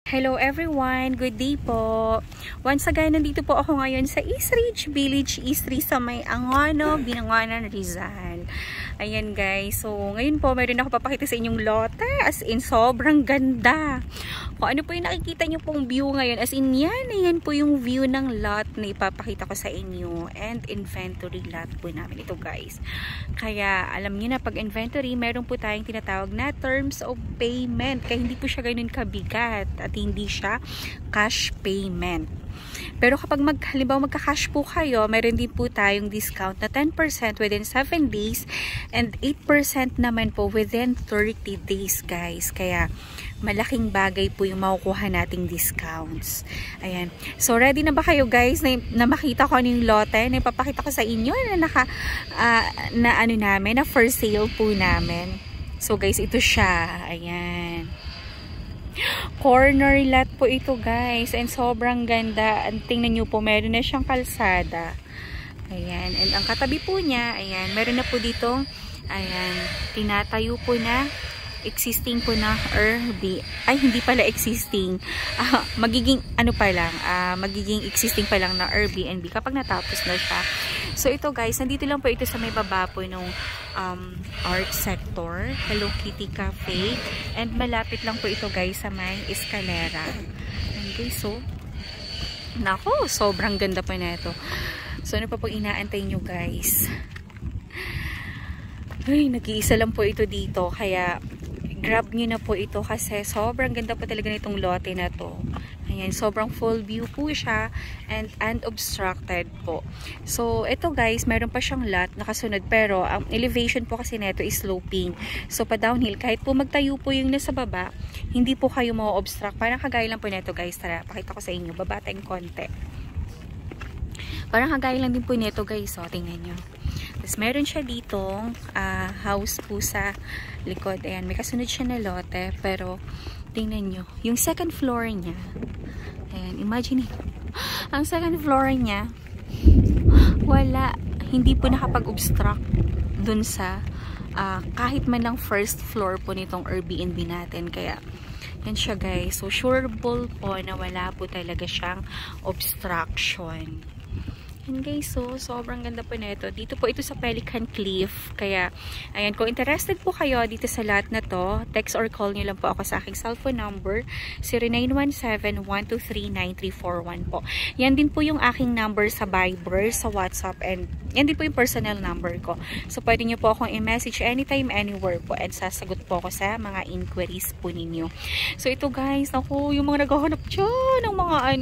Hello everyone! Good day po! Once again, nandito po ako ngayon sa East Ridge Village, East Ridge sa may Angono, Binangonan, Rizal. Ayan guys, so ngayon po meron ako papakita sa inyong lote, as in sobrang ganda. Kung ano po yung nakikita nyo pong view ngayon, as in yan po yung view ng lot na ipapakita ko sa inyo, and inventory lot po namin ito guys. Kaya alam nyo na, pag inventory, meron po tayong tinatawag na terms of payment, kaya hindi po siya ganun kabigat at hindi siya cash payment. Pero kapag halimbawa magka-cash po kayo, meron din po tayong discount na 10% within 7 days and 8% naman po within 30 days guys. Kaya malaking bagay po yung makukuha nating discounts. Ayan. So ready na ba kayo guys na makita ko ano yung lote na ipapakita ko sa inyo na for sale po namin. So guys, ito siya. Ayan. Corner lot po ito guys, and sobrang ganda. Tingnan nyo po, meron na siyang kalsada. Ayan, and ang katabi po niya, ayan, meron na po dito, ayan, tinatayo po na existing po na Airbnb. Ay, hindi pala existing. Magiging ano pa lang, magiging existing pa lang na Airbnb kapag natapos na siya. So ito guys, nandito lang po ito sa may baba po nung art sector, Hello Kitty Cafe, and malapit lang po ito guys sa may eskalera. And guys, so nako, sobrang ganda pa na ito. So ano pa po inaantay nyo guys? Ay, nag-iisa lang po ito dito, kaya grab nyo na po ito kasi sobrang ganda po talaga nitong lote na to. Ayan, sobrang full view po siya and unobstructed po. So, ito guys, meron pa siyang lot nakasunod, pero ang elevation po kasi nito is sloping. So, pa downhill, kahit po magtayo po yung nasa baba, hindi po kayo ma-obstruct. Parang kagaya lang po nito guys. Tara, pakita ko sa inyo. Baba tayong konti. Parang kagaya lang din po nito guys. So, tingnan nyo. Tapos, meron siya ditong house po sa likod. Ayan, may kasunod siya na lote, pero tingnan nyo, yung second floor niya, ayan, imagine ang second floor niya, wala, hindi po nakapag-obstruct dun sa kahit man lang first floor po nitong Airbnb natin. Kaya yan siya guys, so sureable po na wala po talaga siyang obstruction. And guys, so sobrang ganda po nito. Dito po ito sa Pelican Cliff. Kaya, ayan, kung interested po kayo dito sa lot na to, text or call nyo lang po ako sa aking cellphone number, 0917-123-9341 po. Yan din po yung aking number sa Viber, sa WhatsApp, and yan din po yung personal number ko. So, pwede nyo po akong i-message anytime, anywhere po, and sasagot po ako sa mga inquiries po ninyo. So, ito guys, ako, yung mga naghahanap dyan ng mga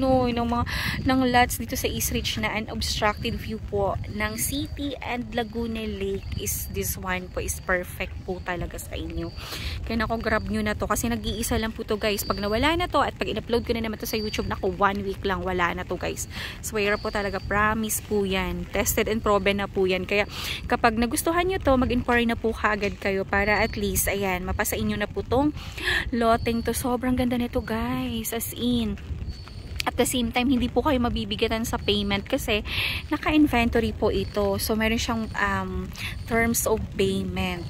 ng lots dito sa East Ridge na unobstructed view po ng city and Laguna Lake, is this one po is perfect po talaga sa inyo. Kaya nako, grab nyo na to kasi nag-iisa lang po to guys. Pag nawala na to at pag in-upload ko na naman to sa YouTube, nako, 1 week lang wala na to guys. Swear po talaga, promise po yan. Tested and proven na po yan. Kaya kapag nagustuhan nyo to, mag-inquire na po kaagad kayo para at least, ayan, mapasa inyo na po tong loteng to. Sobrang ganda nito guys, as in. At the same time, hindi po kayo mabibigatan sa payment kasi naka-inventory po ito. So, meron siyang terms of payment.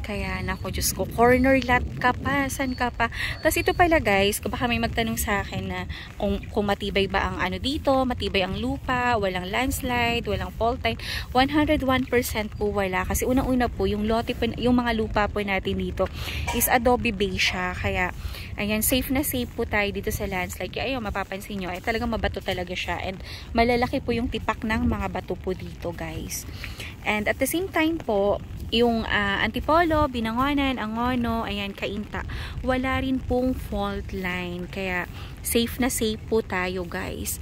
Kaya, nako, Diyos ko, corner lot ka pa, san ka pa. Tapos ito pala guys, baka may magtanong sa akin na kung matibay ba ang ano dito, matibay ang lupa, walang landslide, walang fault line. 101% po wala. Kasi unang-una po, yung lote po, yung mga lupa po natin dito is adobe base siya. Kaya, ayan, safe na safe po tayo dito sa landslide. Kaya ayun, mapapansin nyo, ay talagang mabato talaga siya. And malalaki po yung tipak ng mga bato po dito guys. And at the same time po, yung Antipolo, Binangonan, Angono, ayan, Cainta, wala rin pong fault line. Kaya safe na safe po tayo guys.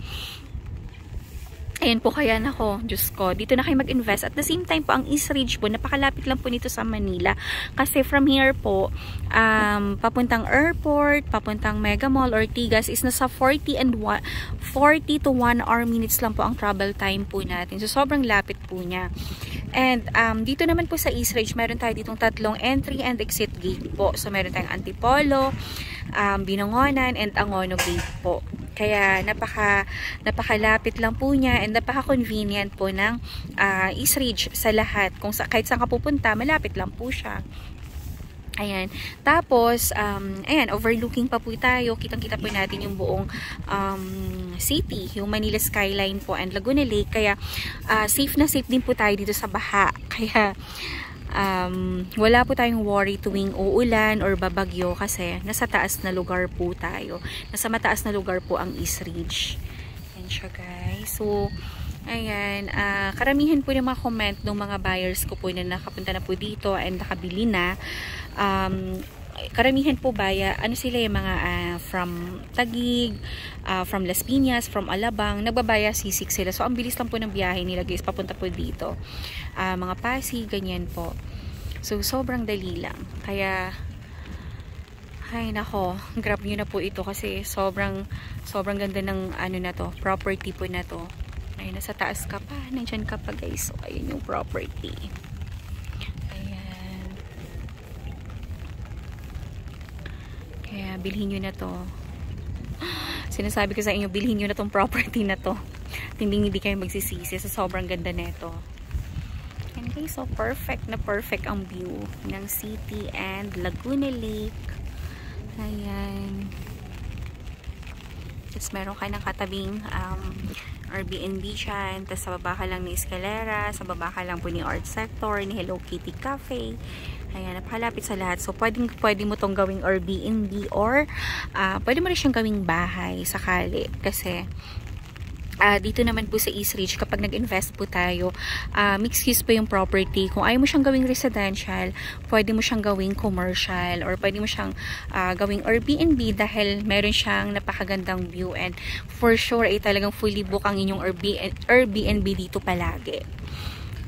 Ayan po, kaya nako, Diyos ko, dito na kayo mag-invest. At the same time po, ang East Ridge po, napakalapit lang po nito sa Manila. Kasi from here po, papuntang airport, papuntang Mega Mall, Ortigas, is nasa 40 to 1 hour minutes lang po ang travel time po natin. So, sobrang lapit po niya. And dito naman po sa East Ridge, meron tayo ditong tatlong entry and exit gate po. So, meron tayong Antipolo, Binangonan, and Angono gate po. Kaya napakalapit lang po niya and napaka-convenient po ng East Ridge sa lahat. Kahit saan ka pupunta, malapit lang po siya. Ayan. Tapos, ayan, overlooking pa po tayo. Kitang-kita po natin yung buong city, yung Manila skyline po and Laguna Lake. Kaya, safe na safe din po tayo dito sa baha. Kaya, wala po tayong worry tuwing uulan or babagyo kasi nasa taas na lugar po tayo. Nasa mataas na lugar po ang East Ridge. Ayan siya, guys. So, ayan, karamihan po ng mga comment ng mga buyers ko po na nakapunta na po dito and nakabili na. Karamihan po ano sila yung mga from Taguig, from Las Piñas, from Alabang, nagbabaya sisig sila. So, ang bilis lang po ng biyahe nila, guys, papunta po dito. Mga Pasig, ganyan po. So, sobrang dali lang. Kaya, ay nako, grab nyo na po ito kasi sobrang ganda ng ano na to, property po na to. Ay, nasa taas ka pa, nandyan ka pa, guys. So, ayun yung property. Kaya bilhin nyo na to. Sinasabi ko sa inyo, bilhin nyo na tong property na to. Hindi kayo magsisisi sa sobrang ganda nito. And guys, so perfect na perfect ang view ng city and Laguna Lake. Ayan. Tapos meron ka ng katabing Airbnb dyan. Tapos sa baba ka lang ni Escalera. Sa baba ka lang po ni Art Sector, ni Hello Kitty Cafe. Ayan, napakalapit sa lahat. So, pwede mo tong gawing Airbnb or pwede mo rin siyang gawing bahay sakali. Kasi, dito naman po sa East Ridge, kapag nag-invest po tayo, mixed use po yung property. Kung ayaw mo siyang gawing residential, pwede mo siyang gawing commercial or pwede mo siyang gawing Airbnb dahil meron siyang napakagandang view and for sure ay talagang fully book ang inyong Airbnb dito palagi.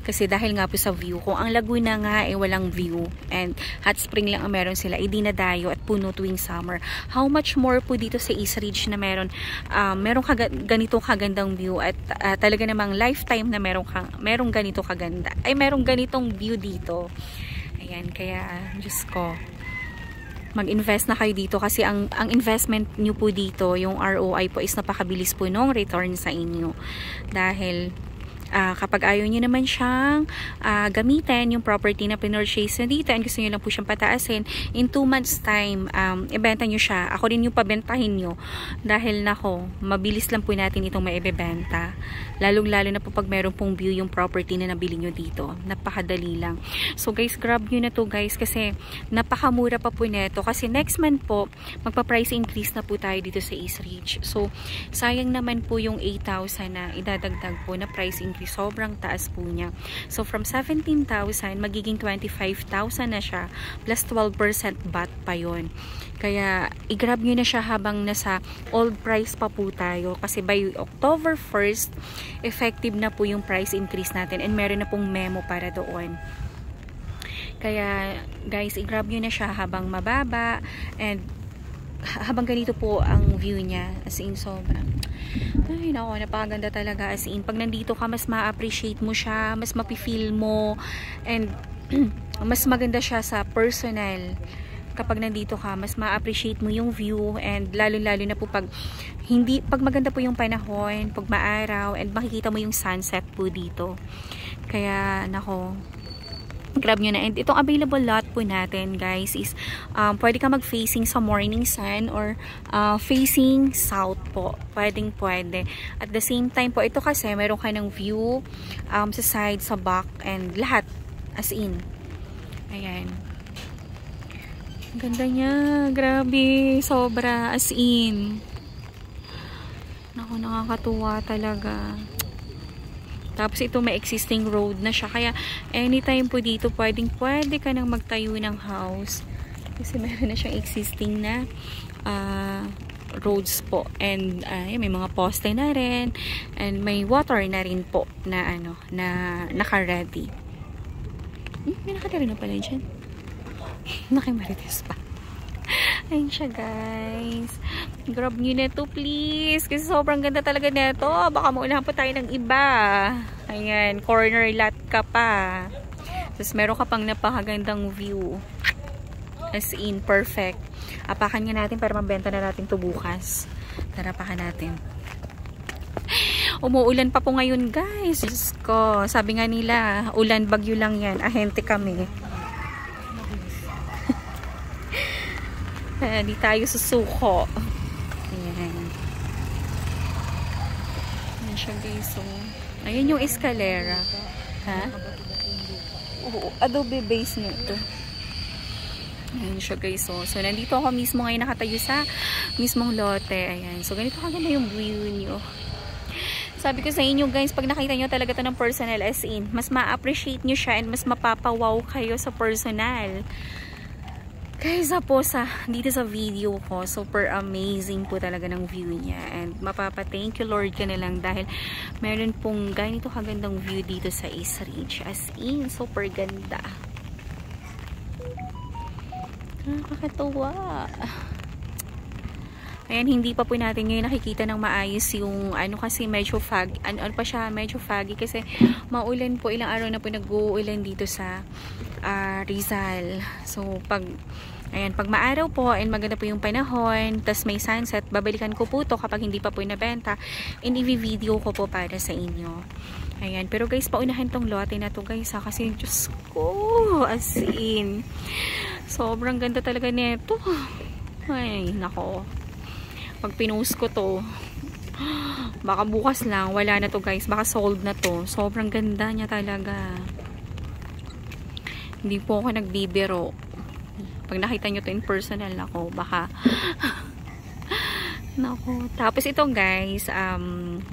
Kasi dahil nga po sa view, kung ang Laguna nga ay walang view and hot spring lang ang meron sila, ay di na dayo at puno tuwing summer. How much more po dito sa East Ridge na meron ganitong kagandang view at talaga namang lifetime na merong ganito kaganda. Ay merong ganitong view dito. Ayan, kaya Diyos ko, mag-invest na kayo dito kasi ang investment nyo po dito, yung ROI po is napakabilis po nung return sa inyo. Dahil kapag ayaw nyo naman siyang gamitin yung property na pinurchase na dito and gusto nyo lang po siyang pataasin, in 2 months time, ibenta nyo siya. Ako rin yung pabentahin nyo. Dahil nako, mabilis lang po natin itong maibebenta. Lalong-lalo na po pag meron pong view yung property na nabili nyo dito. Napakadali lang. So guys, grab nyo na to guys kasi napakamura pa po neto. Kasi next month po, magpa-price increase na po tayo dito sa East Ridge. So, sayang naman po yung 8,000 na idadagdag po na price increase. Sobrang taas po niya. So, from 17,000, magiging 25,000 na siya. Plus 12% VAT pa yun. Kaya, i-grab nyo na siya habang nasa old price pa po tayo. Kasi by October 1st, effective na po yung price increase natin. And meron na pong memo para doon. Kaya, guys, i-grab nyo na siya habang mababa. And, habang ganito po ang view niya. As in, sobrang ay nako, napakaganda talaga. As in, pag nandito ka, mas ma-appreciate mo siya, mas mapifeel mo, and mas maganda siya sa personal. Kapag nandito ka, mas ma-appreciate mo yung view, and lalo-lalo na po pag maganda po yung panahon, pag maaraw, and makikita mo yung sunset po dito. Kaya, nako, grab nyo na. And itong available lot po natin guys is pwede ka mag-facing sa morning sun or facing south po. Pwede. At the same time po, ito kasi meron ka ng view sa side, sa back, and lahat. As in. Ayan. Ganda niya. Grabe. Sobra. As in. Naku, nakakatuwa talaga. Tapos ito may existing road na siya. Kaya anytime po dito pwede ka nang magtayo ng house. Kasi meron na siyang existing na roads po. And may mga poste na rin. And may water na rin po na naka-ready. May nakatira na pala dyan. Nakimarites pa. Ayun siya guys. Grab nyo na to please. Kasi sobrang ganda talaga neto. Baka maunahan pa tayo ng iba. Ayan. Corner lot ka pa. Tapos meron ka pang napakagandang view. As in, perfect. Apakan nga natin para mabenta na natin to bukas. Tara, apakan natin. Umuulan pa po ngayon guys. Diyos ko. Sabi nga nila, ulan bagyo lang yan. Ahente kami. Hindi tayo susuko. Ayan. Ayan siya guys. So, ayan yung escalera. Ha? Oo, adobe base nito. Ayan siya guys. So, nandito ako mismo ngayon nakatayo sa mismong lote. Ayan. So, ganito kaganda yung view nyo. Sabi ko sa inyo guys, pag nakita nyo talaga to ng personal, as in, mas ma-appreciate nyo siya and mas mapapawaw kayo sa personal. Kaysa po dito sa video ko, super amazing po talaga ng view niya. And mapapa-thank you Lord ka na lang dahil meron pong ganito kagandang view dito sa East Ridge. As in, super ganda. Nakakatuwa. Ayan, hindi pa po natin ngayon nakikita ng maayos yung ano kasi medyo foggy. Ano pa siya, medyo foggy kasi maulan po. Ilang araw na po nag-uulan dito sa Rizal. So, pag maaraw po and maganda po yung panahon, tas may sunset, babalikan ko po to kapag hindi pa po nabenta. And i-video ko po para sa inyo. Ayan, pero guys, paunahan tong lote na to guys ha, kasi Diyos ko, as in, sobrang ganda talaga nito. Ay, nako. Pag pinost ko to, baka bukas lang, wala na to guys, baka sold na to. Sobrang ganda niya talaga. Hindi po ako nagbibiro. Pag nakita nyo to in personal ako, baka nako. Tapos ito guys, ang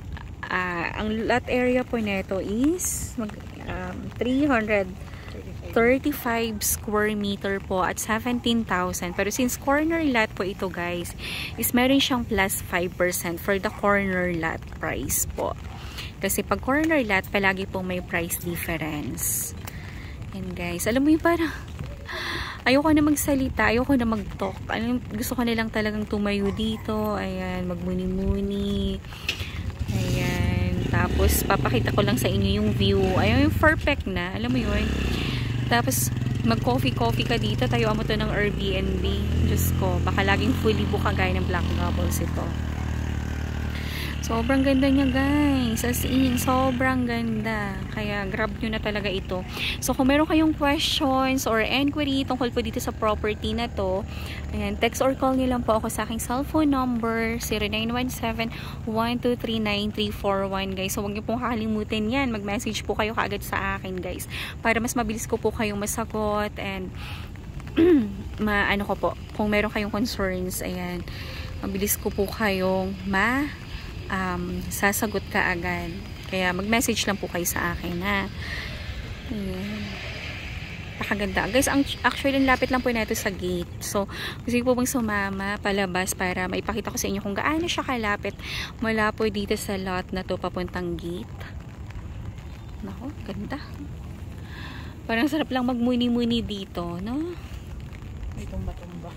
lot area po nito is 335 square meter po at 17,000. Pero since corner lot po ito guys, is meron siyang plus 5% for the corner lot price po. Kasi pag corner lot, palagi po may price difference. Yan guys, alam mo yung parang ayoko na magsalita, ayoko na mag-talk. Gusto ko na lang talagang tumayo dito. Ayan, magmuni-muni. Ayan, tapos papakita ko lang sa inyo yung view. Ayan, yung perfect na, alam mo yun. Tapos, mag-coffee-coffee ka dito. Tayo mo to ng Airbnb. Diyos ko, baka laging fully book kagaya ng Black Gables ito. Sobrang ganda niya guys. As in, sobrang ganda. Kaya grab nyo na talaga ito. So kung meron kayong questions or inquiry tungkol po dito sa property na to, ayan, text or call nyo lang po ako sa aking cellphone number 0917-1239341 guys. So huwag nyo pong kakalimutin yan. Mag-message po kayo kaagad sa akin guys. Para mas mabilis ko po kayong masagot and ano ko po, kung meron kayong concerns, ayan, mabilis ko po kayong sasagot ka agad. Kaya mag-message lang po kayo sa akin ha. Ayan. Pakaganda. Guys, actually lapit lang po natin sa gate. So, gusto po bang sumama palabas para maipakita ko sa inyo kung gaano siya kalapit mula po dito sa lot na to papuntang gate. Nako, ganda. Parang sarap lang magmuni-muni dito, no? May tumba-tumba.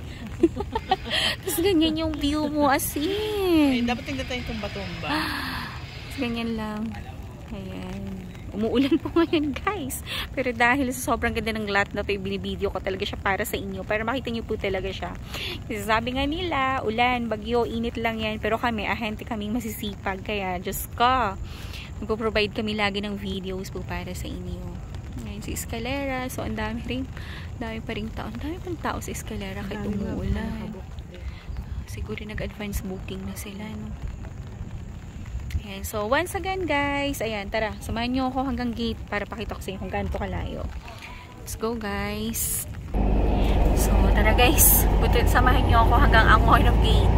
Tapos ganyan yung view mo as in. Dapat tingnan tayo yung tumba-tumba. Ganyan lang. Ayan. Umuulan po ngayon guys. Pero dahil sa sobrang ganda ng lot na ito, i-video ko talaga siya para sa inyo. Para makita nyo po talaga siya. Kasi sabi nga nila, ulan, bagyo, init lang yan. Pero kami, ahente kaming masisipag. Kaya, Diyos ko, magpo-provide kami lagi ng videos po para sa inyo. Ngayon si escalera. So, ang dami pa rin tao. Ang dami pang tao sa escalera kahit umuulan. Siguro nag-advance booking na sila, no? Ayan. So, once again, guys, ayan, tara, samahan nyo ako hanggang gate para pakita ko sa inyo kung gaano kalayo. Let's go, guys. So, tara, guys. Samahan nyo ako hanggang ang ng gate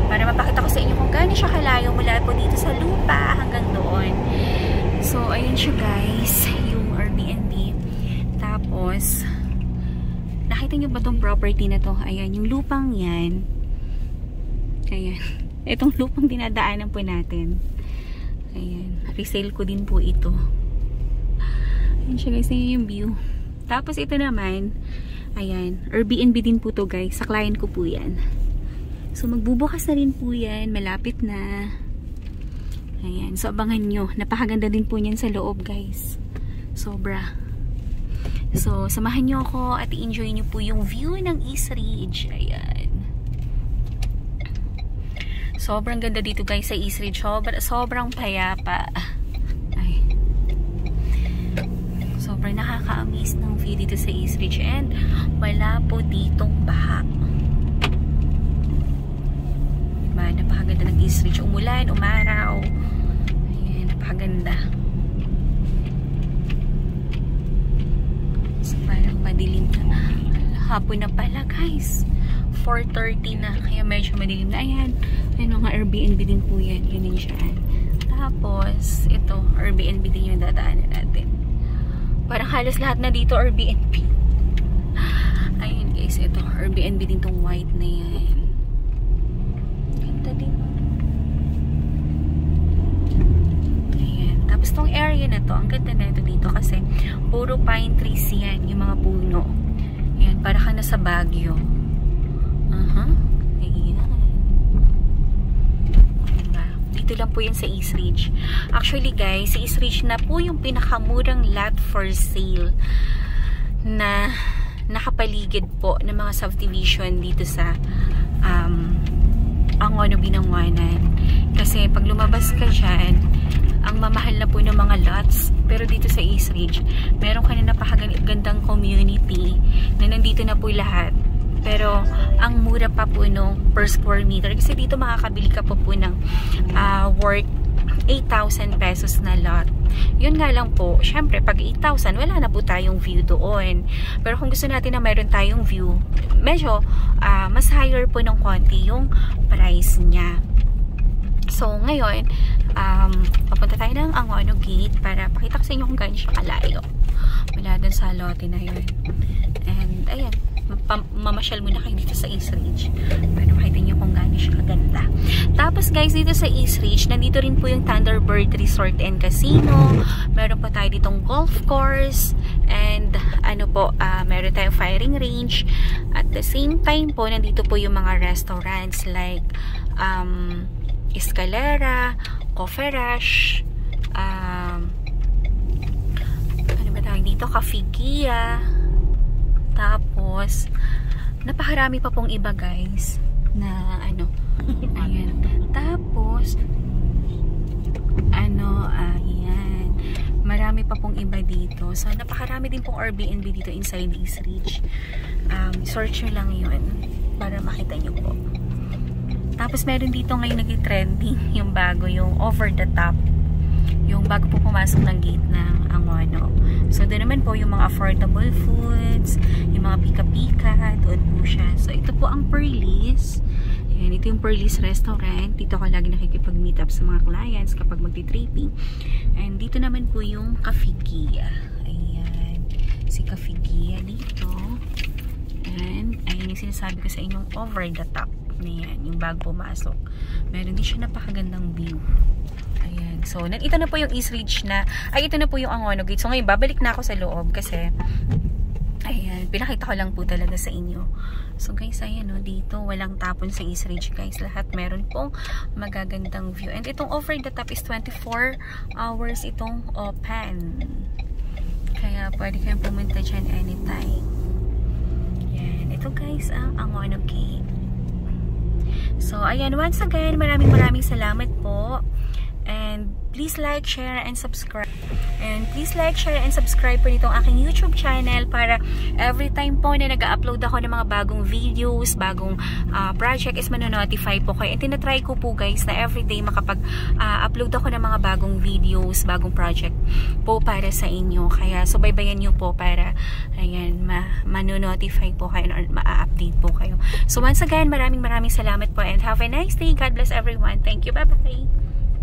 para mapakita ko sa inyo kung gaano siya kalayo mula po dito sa lupa hanggang doon. So, ayan siya, guys. Yung Airbnb. Tapos, nakita nyo ba tong property na to? Ayan, yung lupang yan. Ayan. Itong lupang dinadaanan po natin. Ayan. Resale ko din po ito. Ayan siya guys. Ayan yung view. Tapos ito naman, ayan. Airbnb din po to guys. Sa client ko po yan. So magbubukas na rin po yan. Malapit na. Ayan. So abangan nyo. Napakaganda din po niyan sa loob guys. Sobra. So samahan nyo ako at i-enjoy nyo po yung view ng East Ridge. Ayan. Sobrang ganda dito guys sa East Ridge. Sobrang payapa. Ay. Sobrang nakaka-amaze ng view dito sa East Ridge. And wala po ditong baha. East Ridge. Umulan, umaraw. Ayan, napakaganda. So, parang madilim na. Hapon na pala, guys. 4:30 na. Kaya medyo madilim na. Ayan. Ano nga, Airbnb din po yan. Yun din siya. Tapos, ito, Airbnb din yung dadaanan natin. Parang halos lahat na dito Airbnb. Ayun guys, ito, Airbnb din tong white na yan. Ganda din. Ayan. Tapos tong area na to, ang ganda na ito dito kasi puro pine trees yan, yung mga puno. Ayan, para ka na sa Baguio. Ayan. Diba? Dito lang po yan sa East Ridge. Actually guys, sa East Ridge na po yung pinakamurang lot for sale na nakapaligid po ng mga subdivision dito sa Angono, Binangonan. Kasi pag lumabas ka dyan, ang mamahal na po ng mga lots. Pero dito sa East Ridge, meron ka na napakagandang community na nandito na po lahat. Pero ang mura pa po nung per square meter. Kasi dito makakabili ka po ng worth 8,000 pesos na lot. Yun nga lang po, syempre pag 8,000, wala na po tayong view doon. Pero kung gusto natin na mayroon tayong view, medyo mas higher po ng konti yung price niya. So ngayon, papunta tayo ng Angono Gate para pakita ko sa inyo kung gaano siya kalayo. Wala dun sa lote na yun. And ayan, mamasyal muna kayo dito sa East Ridge para makita nyo kung gaano siya kaganda. Tapos guys, dito sa East Ridge, nandito rin po yung Thunderbird Resort and Casino. Meron pa tayo ditong golf course and ano po, meron tayong firing range. At the same time po, nandito po yung mga restaurants like Escalera, Coffee Rush, ano ba tawag dito? Cafe Gia. Tapos, napakarami pa pong iba guys na ano, ayan. Tapos, ano, ayan. Marami pa pong iba dito. So, napakarami din pong Airbnb dito inside East Ridge. Search nyo lang yun para makita nyo po. Tapos, meron dito ngayon nag-trending yung bago, yung over the top. Yung bago po pumasok ng gate ng Angono. So, doon naman po yung mga affordable foods, yung mga pika-pika, doon po siya. So, ito po ang Perlis. Ayan, ito yung Perlis Restaurant. Dito ako lagi nakikipag-meet up sa mga clients kapag magti-tripping. And dito naman po yung Cafe Gia. Ayan. Si Cafe Gia dito. And, ayan yung sinasabi ko sa inyong over the top. Ayan, yung bago pumasok. Meron din siya napakagandang view. Ayan. So, ito na po yung East Ridge na, ay ito na po yung Angono Gate. So, ngayon, babalik na ako sa loob kasi, ayan, pinakita ko lang po talaga sa inyo. So, guys, ayan, no, dito, walang tapon sa East Ridge, guys. Lahat meron pong magagandang view. And itong over the top is 24 hours itong open. Kaya, pwede kayong pumunta dyan anytime. Ayan. Ito, guys, ang Angono Gate. So, ayan, once again, maraming salamat po. And please like, share, and subscribe. And please like, share, and subscribe po nitong aking YouTube channel para every time po na nag-upload ako ng mga bagong videos, bagong project is manonotify po kayo. And tinatry ko po guys na everyday makapag-upload ako ng mga bagong videos, bagong project po para sa inyo. Kaya subaybayan nyo po para ayan, manonotify po kayo or ma-update po kayo. So once again, maraming salamat po and have a nice day. God bless everyone. Thank you. Bye-bye.